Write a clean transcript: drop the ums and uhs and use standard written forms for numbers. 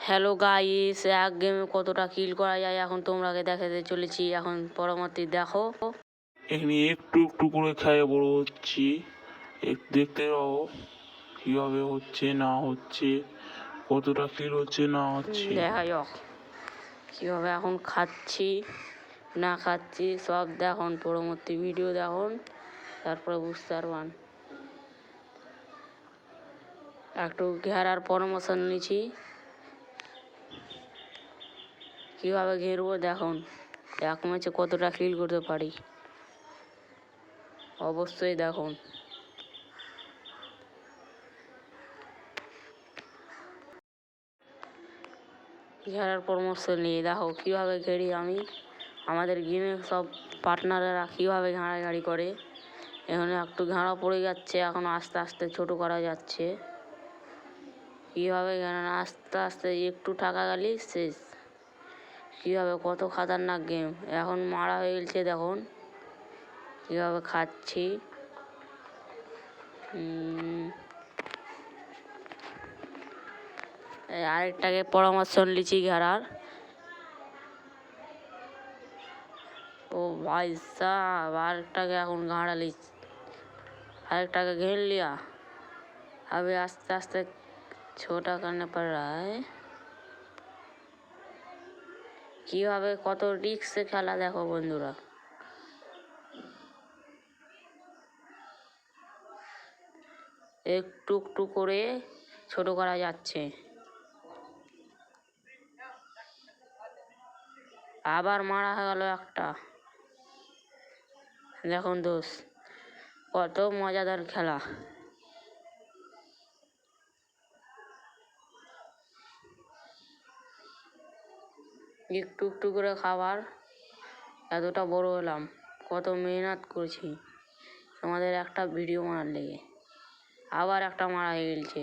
Hello guys, এক গেমে কতটা কিল করা যায় এখন তোমরাকে দেখাতে চলেছি। এখন পরবর্তী দেখো। এখানে একটু একটু করে খেয়ে বড় হচ্ছি। দেখতে পাবো কিভাবে হচ্ছে না হচ্ছে, কতটা কিল হচ্ছে না হচ্ছে। দেখা যাক কীভাবে এখন খাচ্ছি না খাচ্ছি সব দেখুন। পরবর্তী ভিডিও দেখুন, তারপরে বুঝতে পারবেন। একটু ঘেরার পরামর্শ নিয়েছি, কীভাবে ঘেরবো দেখুন। এক ম্যাচে কতটা কিল করতে পারি অবশ্যই দেখুন। ঘেরার পরামর্শ নিয়ে দেখো কীভাবে ঘেরি আমি। আমাদের গেমে সব পার্টনারেরা কীভাবে ঘাড়াঘাড়ি করে। এখানে একটু ঘাড়া পড়ে যাচ্ছে, এখন আস্তে আস্তে ছোট করা যাচ্ছে। কীভাবে আস্তে আস্তে একটু টাকা গেলেই শেষ। কীভাবে কত খতরনাক গেম। এখন মারা হয়ে গেছে দেখুন কীভাবে খাচ্ছি। আরেকটাকে পরামর্শ নিচ্ছি ঘেরার। ও ভাই সাহ, আরেকটাকে এখন ঘাড়া লিচ্ছি, আরেকটাके घेर लिया। अभी आस्ते आस्ते छोटा करने पड़ रहा है। কিভাবে কত রিস্কে খেলা দেখো বন্ধুরা। একটু একটু করে ছোট করা যাচ্ছে। আবার মারা হয়ে গেল একটা। দেখুন দোষ, কত মজাদার খেলা। একটু একটু করে খাবার এতটা বড় হলাম, কত মেহনত করছি তোমাদের একটা ভিডিও বানার লেগে। আবার একটা মারা হয়ে গেছে।